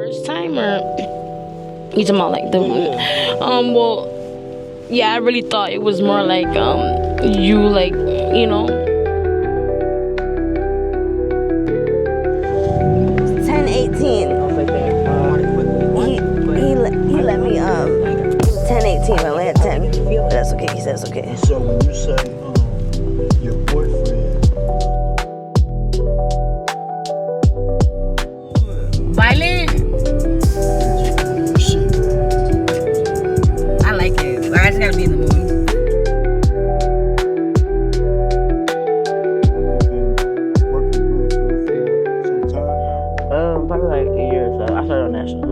first time, or you talking about like the well, yeah, I really thought it was more like you like, you know. 10:18. He let me 10:18. I only had 10. But that's okay. He said it's okay. So when you say your boyfriend, Violent. I like it. But I just gotta be in the mood. Probably like a year or so. I started on national.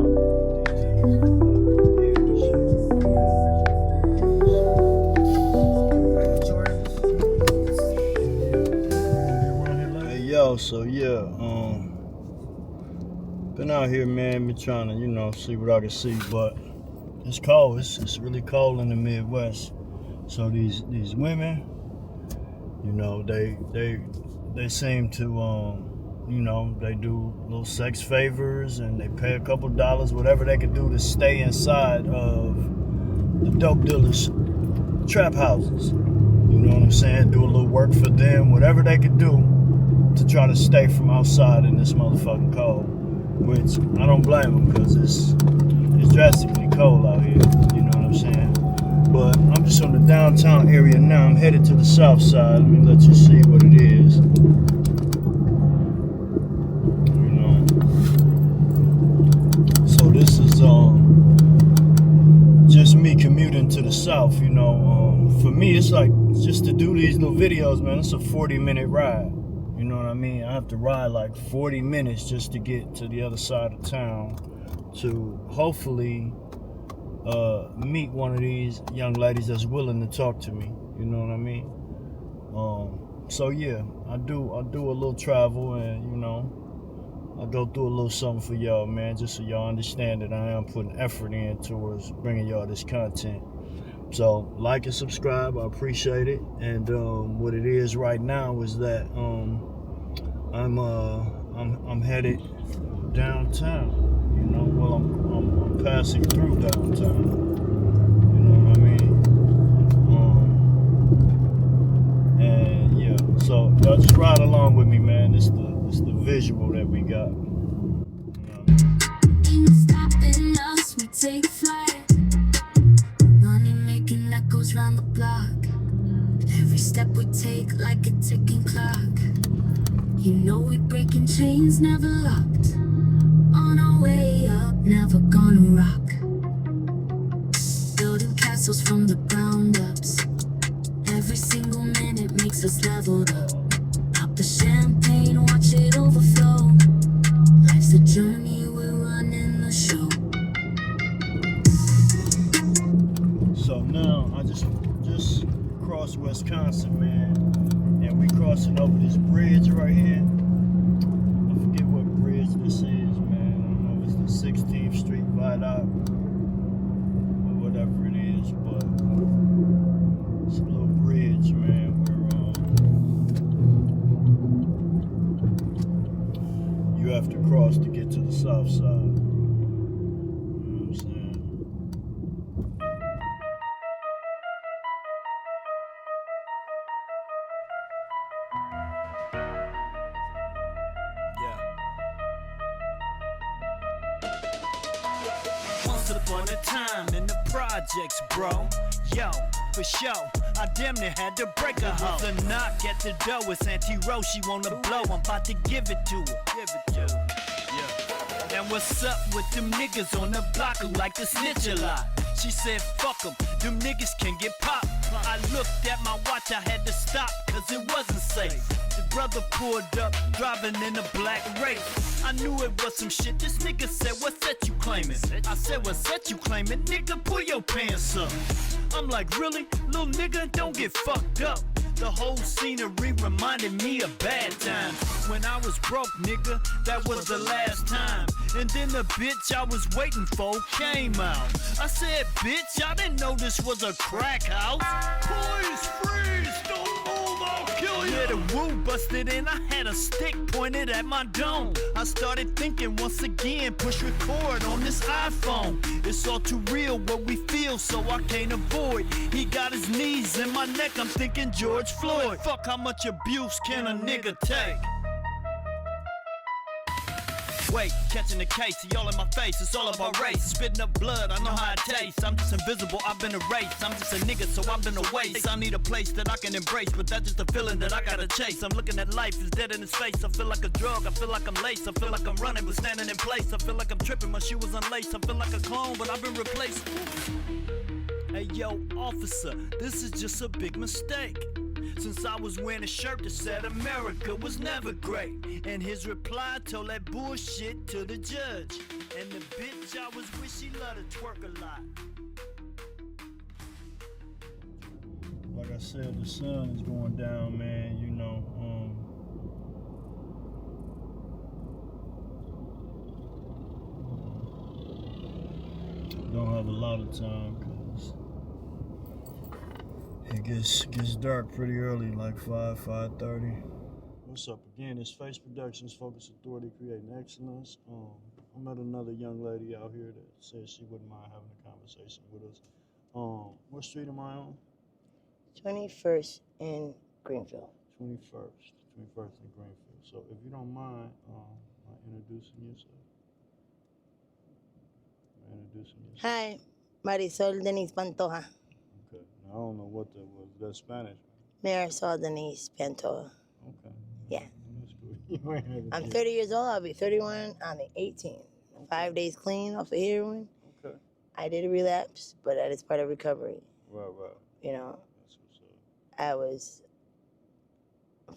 Hey yo, so yeah, been out here, man, been trying to, see what I can see, but it's cold. It's really cold in the Midwest. So these women, they seem to they do little sex favors and they pay a couple dollars, whatever they can do to stay inside of the dope dealers' trap houses. You know what I'm saying? Do a little work for them, whatever they can do to try to stay from outside in this motherfucking cold. Which I don't blame them, because it's drastically cold out here. You know what I'm saying? But I'm just on the downtown area now. I'm headed to the south side. Let me let you see what it is. So this is just me commuting to the south. For me, it's like, just to do these little videos, man, it's a 40-minute ride. You know what I mean? I have to ride like 40 minutes just to get to the other side of town to hopefully meet one of these young ladies that's willing to talk to me. You know what I mean? So yeah, I do a little travel, and I go through a little something for y'all, man, just so y'all understand that I am putting effort in towards bringing y'all this content. So like and subscribe, I appreciate it. And what it is right now is that I'm headed downtown. Well, I'm passing through downtown. You know what I mean? And yeah, so y'all just ride along with me, man. It's the visual that we got. Ain't stopping us, we take flight. Money making echoes round the block. Every step we take like a ticking clock. We breaking chains, never locked. On our way up, never gonna rock. Building castles from the ground ups. Every single minute makes us leveled up. Pop the champagne, watch it overflow. Life's a journey, we're running the show. So now I just crossed Wisconsin, man, and we crossing over this bridge right here. I forget what bridge this is, man. I don't know if it's the 16th Street Viaduct or whatever it is, but it's a little bridge, man, where you have to cross to get to the south side. You know what I'm saying? Once upon a time in the projects, bro. Yo, for sure, I damn near had to break a hoe. The knock at the door, it's Auntie Rose, she wanna blow. I'm about to give it to her. Yeah. And what's up with them niggas on the block who like to snitch a lot? She said, fuck them niggas can get popped. I looked at my watch, I had to stop, cause it wasn't safe. The brother pulled up, driving in a black Wraith. I knew it was some shit. This nigga said, what's that you claiming? I said, what's that you claiming? Nigga, pull your pants up. I'm like, really? Little nigga, don't get fucked up. The whole scenery reminded me of bad times. When I was broke, nigga, that was the last time. And then the bitch I was waiting for came out. I said, bitch, I didn't know this was a crack house. Boys, freeze, don't move, I'll kill you. said a woo busted and I had a stick pointed at my dome. I started thinking once again, push record on this iPhone. It's all too real what we feel, so I can't avoid. He got his knees in my neck, I'm thinking George Floyd. Fuck, how much abuse can a nigga take? Wait, catching the case, see all in my face, it's all about race. Spitting up blood, I know how it tastes. I'm just invisible, I've been erased. I'm just a nigga, so I've been a waste. I need a place that I can embrace, but that's just a feeling that I gotta chase. I'm looking at life, it's dead in its face. I feel like a drug, I feel like I'm laced. I feel like I'm running, but standing in place. I feel like I'm tripping, my shoe was unlaced. I feel like a clone, but I've been replaced. Hey yo, officer, this is just a big mistake. Since I was wearing a shirt that said America was never great. And his reply told that bullshit to the judge. And the bitch I was with, she loved to twerk a lot. Like I said, the sun is going down, man. You know, don't have a lot of time because it gets dark pretty early, like 5:30. What's up again? It's F.A.C.E Productions, Focus Authority, Creating Excellence. I met another young lady out here that said she wouldn't mind having a conversation with us. What street am I on? 21st in Greenfield. 21st in Greenfield. So if you don't mind, introducing yourself. Hi, Marisol Denise Pantoja. Okay. Now, I don't know what that was. That's Spanish. Marisol Denise Pantoja. Okay. Yeah. That's cool. You ain't had a I'm kid. 30 years old. I'll be 31 on the 18th. 5 days clean off of heroin. Okay. I did a relapse, but that is part of recovery. Right. You know, That's what's up. I was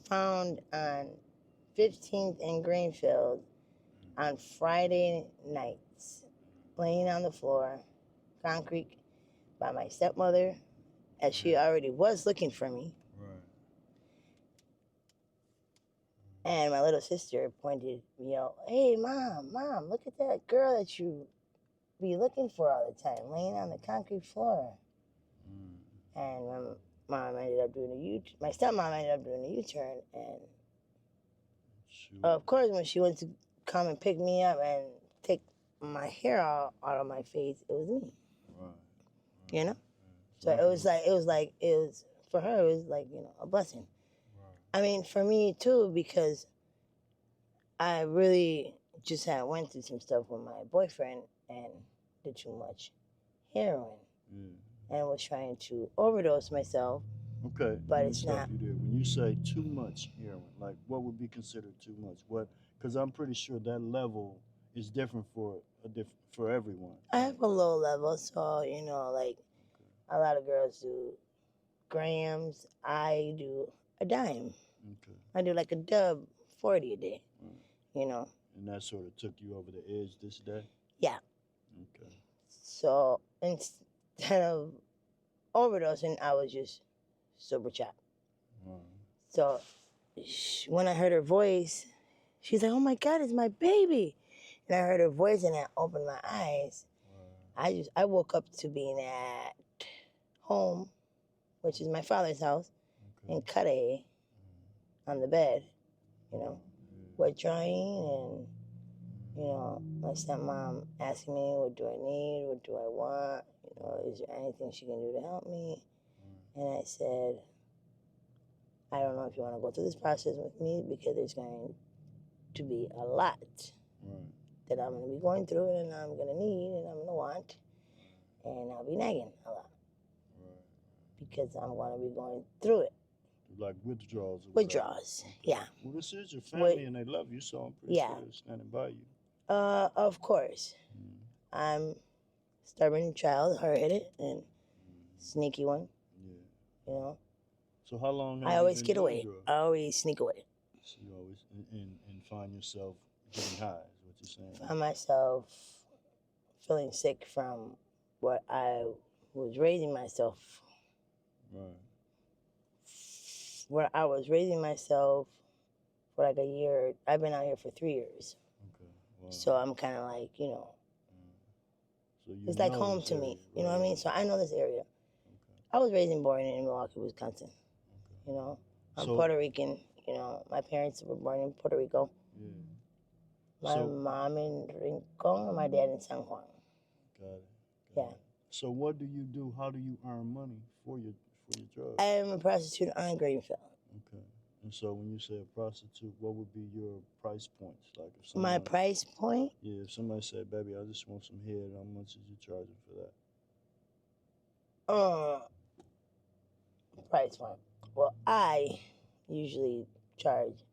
found on 15th in Greenfield on Friday nights, laying on the floor, concrete, by my stepmother, as she already was looking for me. Right. And my little sister pointed me out, hey, mom, look at that girl that you be looking for all the time, laying on the concrete floor. And my mom ended up doing a U-turn. My stepmom ended up doing a U-turn. And of course, when she went to come and pick me up and take my hair out of my face, it was me. Right. You know? So it was for her, it was like, you know, a blessing. Right. I mean, for me too, because I really just had went through some stuff with my boyfriend and did too much heroin. And was trying to overdose myself. Okay. But it's not. You did. When you say too much heroin, like what would be considered too much? What? Because I'm pretty sure that level is different for everyone. I have a low level, so you know, like a lot of girls do grams. I do a dime. Okay. I do like a dub 40 a day. You know. And that sort of took you over the edge this day? Yeah. Okay. So instead of overdosing, I was just sober chop. So when I heard her voice, she's like, oh my God, it's my baby. And I heard her voice and I opened my eyes. I woke up to being at home, which is my father's house, in Cudahy, on the bed, you know, wet drying, and, you know, my stepmom asking me, what do I need? What do I want? You know, is there anything she can do to help me? And I said, I don't know if you want to go through this process with me because there's going to be a lot that I'm going to be going through and I'm going to need and I'm going to want. And I'll be nagging a lot. Because I'm going to be going through it. Like withdrawals? Withdrawals, yeah. Well, this is your family and they love you, so I'm pretty sure they're standing by you. Of course. I'm stubborn child, hard-headed, and sneaky one. Yeah. You know? So how long have I you always been get doing away. drugs? I always sneak away. So you always, and find yourself getting high, is what you're saying? Find myself feeling sick from what I was raising myself. Right. Where I was raising myself for like a year. I've been out here for 3 years. Okay. Wow. So I'm kind of like, you know, so you it's like know home this to area, me. You know what I mean? So I know this area. I was raised and born in Milwaukee, Wisconsin. You know? I'm So- Puerto Rican. You know, my parents were born in Puerto Rico. Yeah. My So- mom in Rincon and my dad in San Juan. Got it. Yeah. So what do you do? How do you earn money for your drugs? I am a prostitute on Greenfield. Okay. And so when you say a prostitute, what would be your price points? Like if My somebody, price point, yeah, if somebody said, "Baby, I just want some head," how much is you charging for that? price point. Well, I usually charge,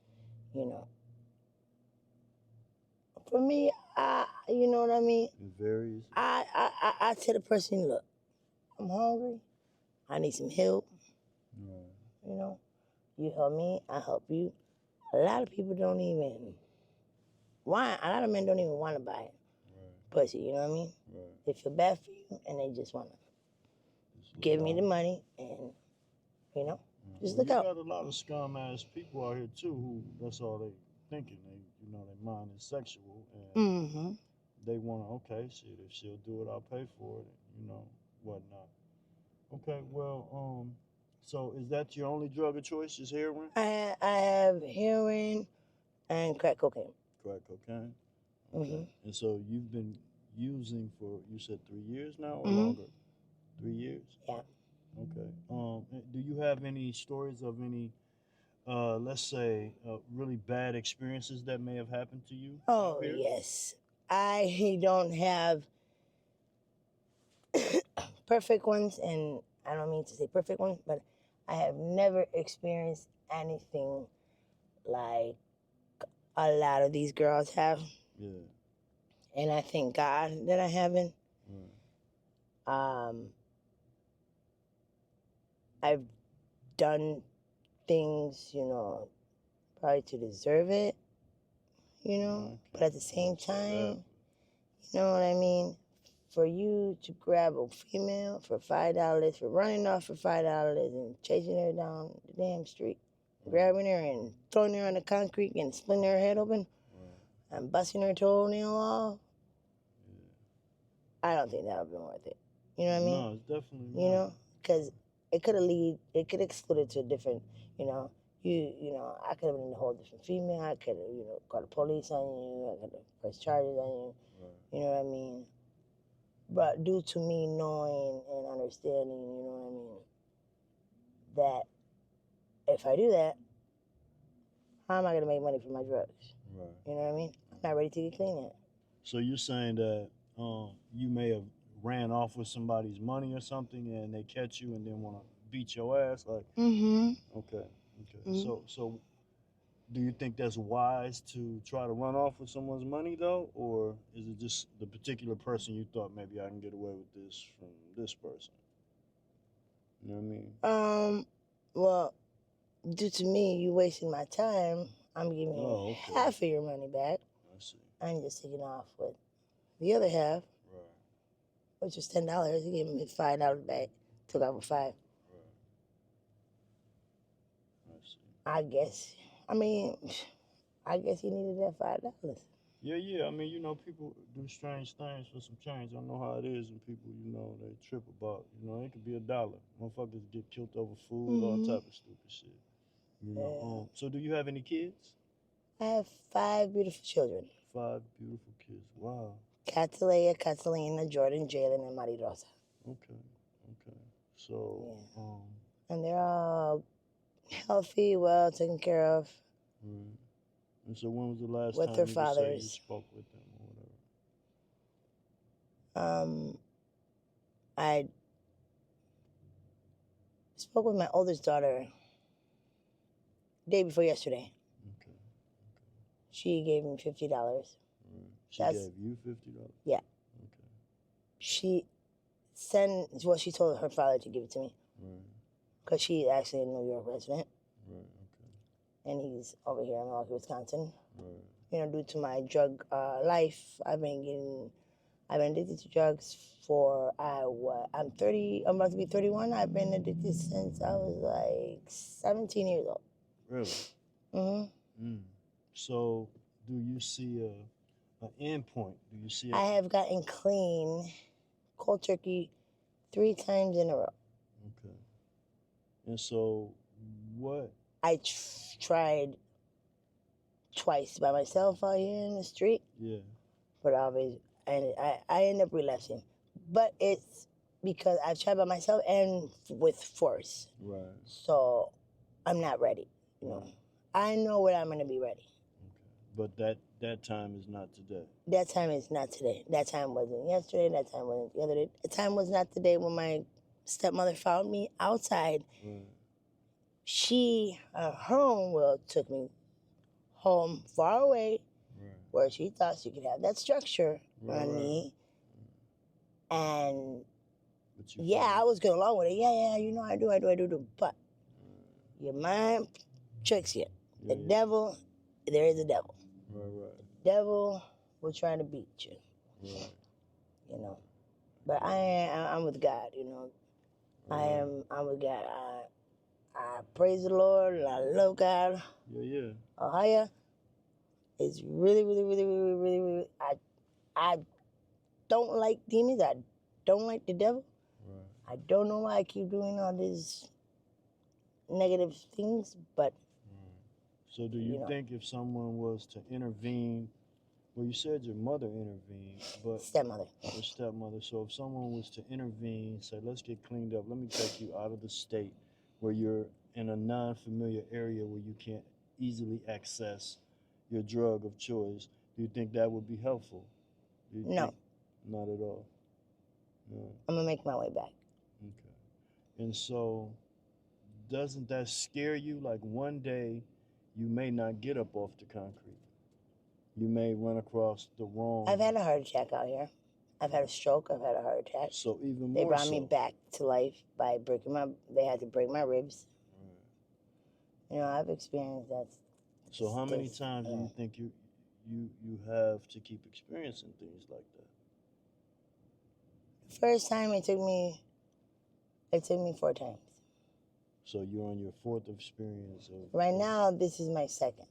you know. For me, you know what I mean? It varies. I tell the person, look, I'm hungry. I need some help. Right. You know, you help me, I help you. A lot of people don't even want. A lot of men don't even want to buy Right. pussy. You know what I mean? Right. They feel bad for you, and they just want to Just give look me the out. money, and you know, just Well, look you out. got a lot of scum ass people out here too who that's all they thinking. Their mind is sexual and Mm-hmm. they want to. Okay, shit. If she'll do it, I'll pay for it. Whatnot. Okay, well, so is that your only drug of choice? Is heroin? I have heroin and crack cocaine. Crack cocaine. Okay. Mm-hmm. And so you've been using for, you said 3 years now or Mhm. longer? 3 years. Yeah. Okay. Do you have any stories of any, let's say, really bad experiences that may have happened to you? Oh out here? yes. I don't have perfect ones, and I don't mean to say perfect ones, but I have never experienced anything like a lot of these girls have, Yeah. and I thank God that I haven't. Right. I've done things, you know, probably to deserve it, you know, Okay. but at the same So that- time, you know what I mean? For you to grab a female for $5, for running off for $5 and chasing her down the damn street, grabbing her and throwing her on the concrete and splitting her head open Right. and busting her toenail off, I don't think that would have been worth it. You know what I mean? No, it's definitely You not. know, because it could exclude it to a different, you know, I could have been a whole different female. I could have, you know, called the police on you. I could have pressed charges on you. Right. You know what I mean? But due to me knowing and understanding, you know what I mean, that if I do that, how am I going to make money for my drugs? Right. You know what I mean? I'm not ready to get clean yet. So you're saying that you may have ran off with somebody's money or something, and they catch you and then want to beat your ass, like? Mm-hmm. Okay. Mhm. So do you think that's wise to try to run off with someone's money though, or is it just the particular person you thought maybe I can get away with this from this person? You know what I mean? Well, due to me, you wasting my time, I'm giving you Oh, okay. half of your money back. I see. I'm just taking off with the other half, Right. which was $10. You gave me $5 back. Took off with $5. Right. I see. I guess. I mean, I guess he needed that $5. Yeah. I mean, people do strange things for some change. I know how it is, and people, they trip about. It could be $1. Motherfuckers get killed over food, all type of stupid shit. Yeah. So do you have any kids? I have 5 beautiful children. 5 beautiful kids. Wow. Catalea, Catalina, Jordan, Jalen, and Maria Rosa. Okay. So, And they're all healthy, well taken care of. right. And so when was the last With time their you would say you fathers. spoke with them or whatever? I spoke with my oldest daughter day before yesterday. Okay. She gave me $50. Right. She That's- gave you $50? Yeah. Okay. She told her father to give it to me Right. because she's actually a New York resident Right. Okay. and he's over here in Milwaukee, Wisconsin. Right. Due to my drug life, I've been addicted to drugs for I'm 30. I'm about to be 31. I've been addicted since I was like 17 years old. Really? Mm-hmm. So, do you see an end point? Do you see? I have gotten clean, cold turkey, 3 times in a row. Okay. And so, what I tried twice by myself out here in the street. Yeah. But I end up relapsing. But it's because I've tried by myself and with force. Right. So I'm not ready. You know, I know when I'm gonna be ready. Okay. But that time is not today. That time is not today. That time wasn't yesterday. That time wasn't the other day. The time was not today when my stepmother found me outside. Right. She, her own will took me home far away, Right. where she thought she could have that structure Right, on right. me. And But you yeah, I was going along with it. Yeah, you know, I do. But your mind tricks you. The devil, there is a devil. Right. Devil will try to beat you. Right. You know. But I'm with God, you know. I'm with God. I praise the Lord and I love God. Yeah. Ohio is really, I don't like demons. I don't like the devil. Right. I don't know why I keep doing all these negative things, but So do you think if someone was to intervene, well, you said your mother intervened, but stepmother. Your stepmother. So if someone was to intervene, say, let's get cleaned up, let me take you out of the state where you're in a non-familiar area where you can't easily access your drug of choice, do you think that would be helpful? No. Not at all. No. I'm gonna make my way back. Okay. And so doesn't that scare you? Like one day you may not get up off the concrete. You may run across the wrong. I've had a heart attack out here. I've had a stroke. I've had a heart attack. So even more They brought me back to life by they had to break my ribs. Right. You know, I've experienced that. So how many times do you think you have to keep experiencing things like that? First time it took me 4 times. So you're on your 4th experience of... Right now, this is my 2nd.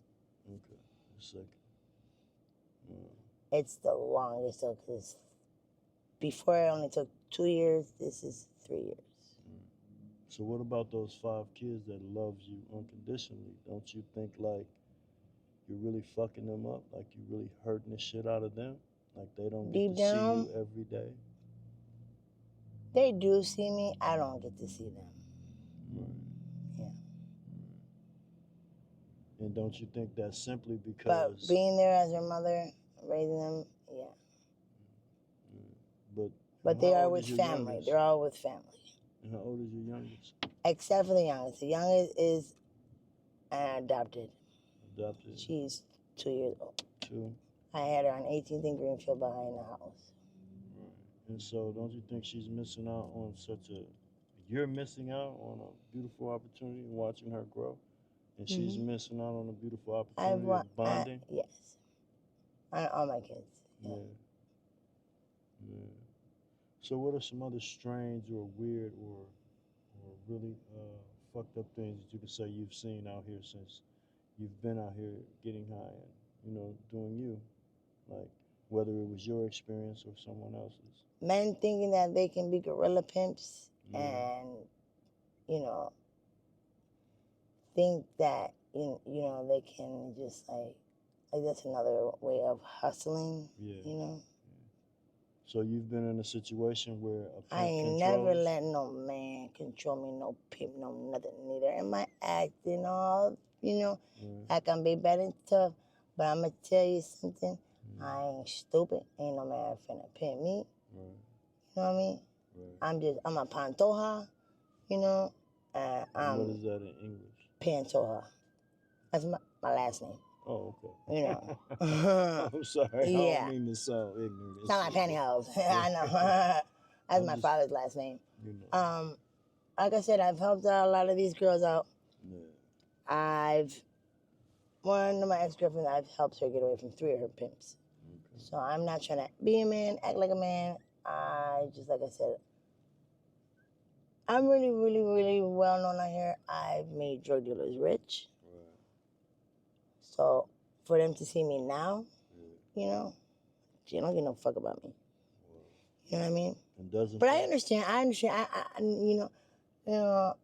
Okay, the 2nd. It's the longest though, because before it only took 2 years, this is 3 years. So what about those 5 kids that loves you unconditionally? Don't you think like you're really fucking them up? Like you're really hurting the shit out of them? Like they don't get to see you every day? They do see me. I don't get to see them. Right. Yeah. And don't you think that's simply because... But being there as their mother, raising them, yeah. But they are with family. Youngest? They're all with family. And how old is your youngest? Except for the youngest. The youngest is adopted. Adopted? She's 2 years old. 2? I had her on 18th and Greenfield behind the house. Right. And so don't you think she's missing out on you're missing out on a beautiful opportunity and watching her grow? And she's missing out on a beautiful opportunity of bonding? Yes. All my kids. Yeah. So what are some other strange or weird or really fucked up things that you could say you've seen out here since you've been out here getting high and, you know, doing you? Like, whether it was your experience or someone else's. Men thinking that they can be gorilla pimps and, you know, think that, you know, they can just like that's another way of hustling, you know? So you've been in a situation where a pimp I ain't never let no man control me, no pimp, no nothing, neither. Am I acting all, you know, like I'm big, bad, and tough? But I'm going to tell you something. I ain't stupid. Ain't no man finna pimp me. You know what I mean? I'm a pantoja, you know? What is that in English? Pantoja. That's my last name. Oh, okay. You know. I'm sorry. Yeah. I don't mean to sound ignorant. It's not like pantyhose. I know. That's my father's last name. You know. Like I said, I've helped a lot of these girls out. Yeah. One of my ex-girlfriends, I've helped her get away from 3 of her pimps. Okay. So I'm not trying to be a man, act like a man. Like I said, I'm really, really, really well known out here. I've made drug dealers rich. Right. So for them to see me now, you know, she don't give no fuck about me. Wow. You know what I mean? But I understand. I understand. I understand. You know,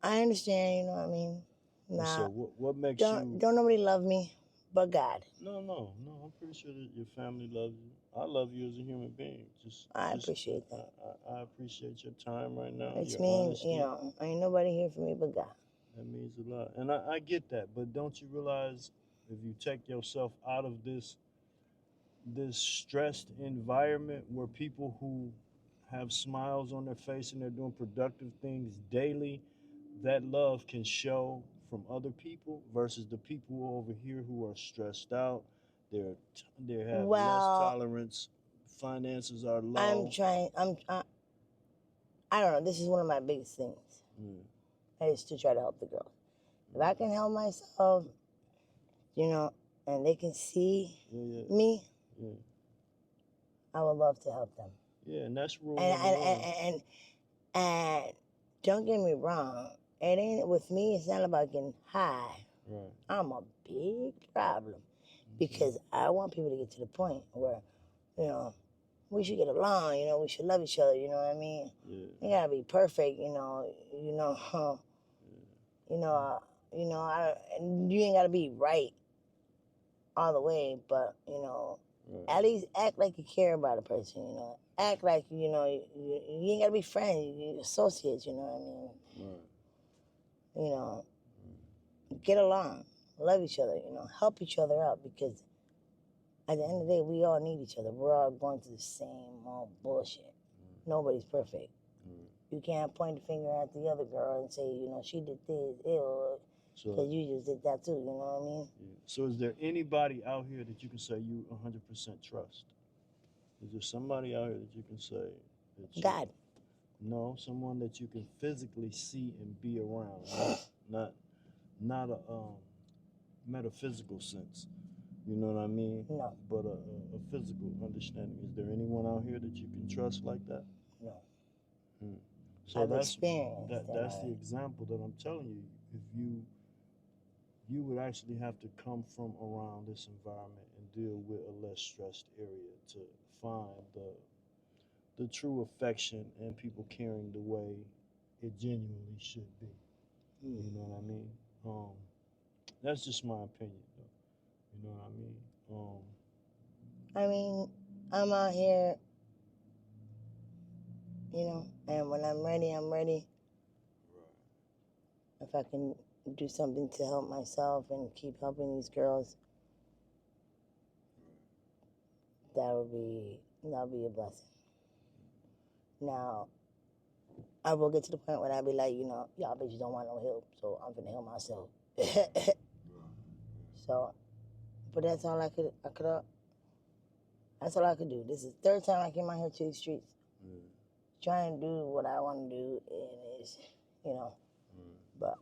I understand. You know what I mean? And Nah, so what makes don't you? nobody love me but God. No. I'm pretty sure that your family loves you. I love you as a human being. I appreciate that. I appreciate your time right now. It's Your me, honesty. you know, ain't nobody here for me but God. That means a lot, and I get that. But don't you realize if you take yourself out of this stressed environment where people who have smiles on their face and they're doing productive things daily, that love can show from other people versus the people over here who are stressed out. They have less Well, tolerance. Finances are low. I don't know. This is one of my biggest things. Is to try to help the girls. If I can help myself, you know, and they can see me, I would love to help them. Yeah, and that's rule and don't get me wrong. It ain't with me. It's not about getting high. Right. I'm a big problem because I want people to get to the point where, you know, we should get along. You know, we should love each other. You know what I mean? Yeah. You gotta be perfect. You know. And you ain't gotta be right all the way, but you know, at least act like you care about a person. You know, act like you ain't gotta be friends. You associates. You know what I mean? You know, get along, love each other. You know, help each other out because at the end of the day, we all need each other. We're all going through the same old bullshit. Nobody's perfect. You can't point the finger at the other girl and say, you know, she did this, because you just did that too, you know what I mean? Yeah. So is there anybody out here that you can say you 100% trust? Is there somebody out here that you can say that God. No, someone that you can physically see and be around, not a metaphysical sense. You know what I mean? No. But a physical understanding. Is there anyone out here that you can trust like that? No. So I've experienced that's the example that I'm telling you. If you would actually have to come from around this environment and deal with a less stressed area to find the true affection and people caring the way it genuinely should be. You know what I mean? That's just my opinion, though. You know what I mean? I mean, I'm out here, you know, and when I'm ready, I'm ready. Right. If I can do something to help myself and keep helping these girls, that'll be a blessing. Now, I will get to the point where I'll be like, you know, y'all bitches don't want no help, so I'm finna help myself. So, but that's all that's all I could do. This is the third time I came out here to the streets. Trying to do what I want to do, and it's, you know, but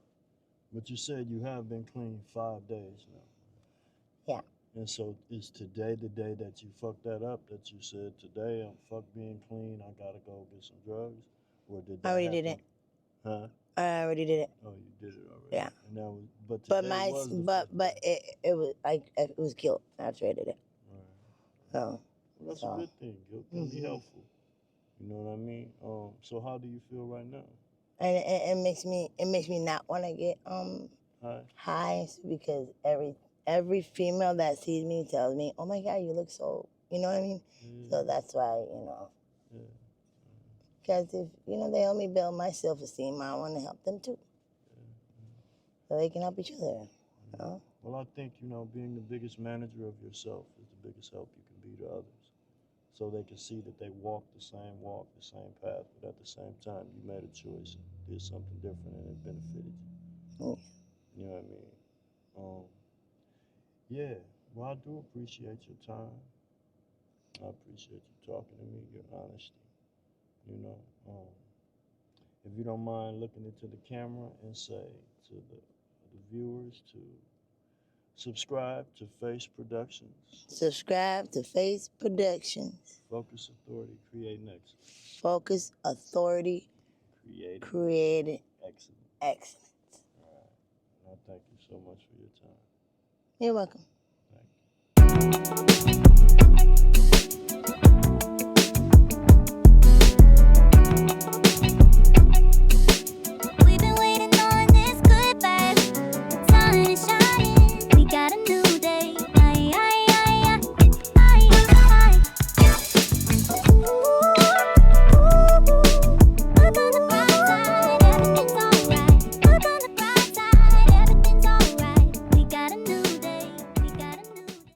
you said you have been clean 5 days now. Yeah. And so is today the day that you fucked that up, that you said, today I'm fuck being clean, I gotta go get some drugs? Or did that I already happen? did it. Huh? I already did it. Oh, you did it already? Yeah. And that was, but today was the it was like, it was guilt after I did it. Right. Well, that's a good thing. Guilt can be helpful. You know what I mean? So how do you feel right now? And it makes me not want to get high because every female that sees me tells me, "Oh my God, you look so," you know what I mean? So that's why, you know. Because if, you know, they help me build my self-esteem, I want to help them too. So they can help each other. You know? Well, I think, you know, being the biggest manager of yourself is the biggest help you can be to others. So they can see that they walk, the same path, but at the same time, you made a choice and did something different and it benefited you. You know what I mean? Yeah, well, I do appreciate your time. I appreciate you talking to me, your honesty. You know, if you don't mind looking into the camera and say to the viewers to subscribe to F.A.C.E Productions. Subscribe to F.A.C.E Productions. Focus Authority, creating excellence. Focus Authority, creating excellence. All right. And I thank you so much for your time. You're welcome. Thank you.